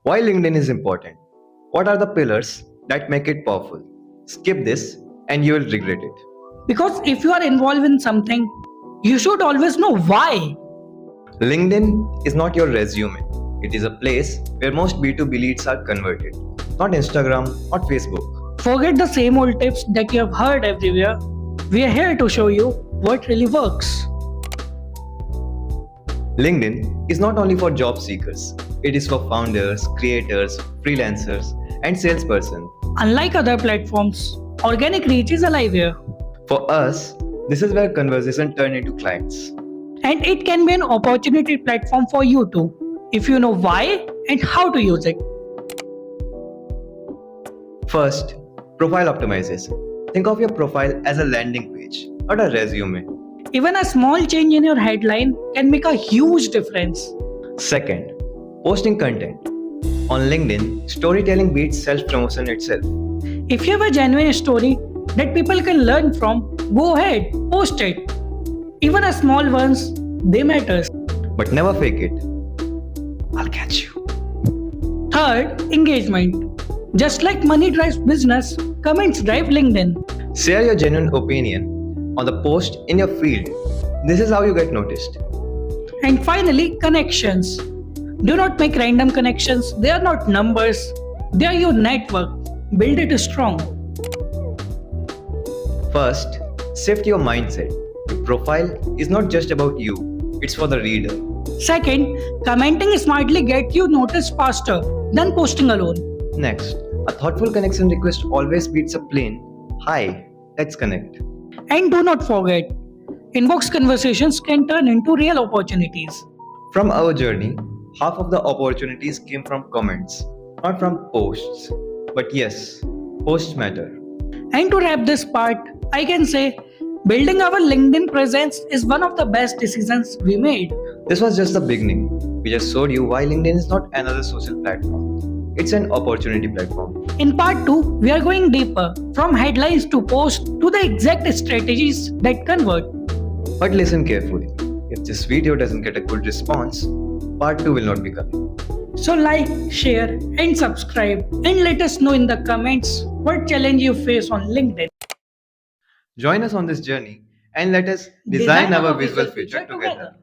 Why LinkedIn is important? What are the pillars that make it powerful? Skip this and you will regret it. Because if you are involved in something, you should always know why. LinkedIn is not your resume. It is a place where most B2B leads are converted. Not Instagram, not Facebook. Forget the same old tips that you have heard everywhere. We are here to show you what really works. LinkedIn is not only for job seekers. It is for founders, creators, freelancers, and salespersons. Unlike other platforms, organic reach is alive here. For us, this is where conversation turn into clients. And it can be an opportunity platform for you too, if you know why and how to use it. First, profile optimization. Think of your profile as a landing page, not a resume. Even a small change in your headline can make a huge difference. Second, posting content. On LinkedIn, storytelling beats self-promotion itself. If you have a genuine story that people can learn from, go ahead, post it. Even a small ones, they matter. But never fake it. I'll catch you. Third, engagement. Just like money drives business, comments drive LinkedIn. Share your genuine opinion on the post in your field. This is how you get noticed. And finally, connections. Do not make random connections. They are not numbers. They are your network. Build it strong. First, shift your mindset. Your profile is not just about you, it's for the reader. Second, commenting smartly gets you noticed faster than posting alone. Next, a thoughtful connection request always beats a plain, "Hi, let's connect." And do not forget, inbox conversations can turn into real opportunities. From our journey, half of the opportunities came from comments, not from posts. But yes, posts matter. And to wrap this part, I can say building our LinkedIn presence is one of the best decisions we made. This was just the beginning. We just showed you why LinkedIn is not another social platform. It's an opportunity platform. In part 2, we are going deeper from headlines to posts to the exact strategies that convert. But listen carefully. If this video doesn't get a good response, part 2 will not be coming. So like, share and subscribe and let us know in the comments what challenge you face on LinkedIn. Join us on this journey and let us design our visual future together.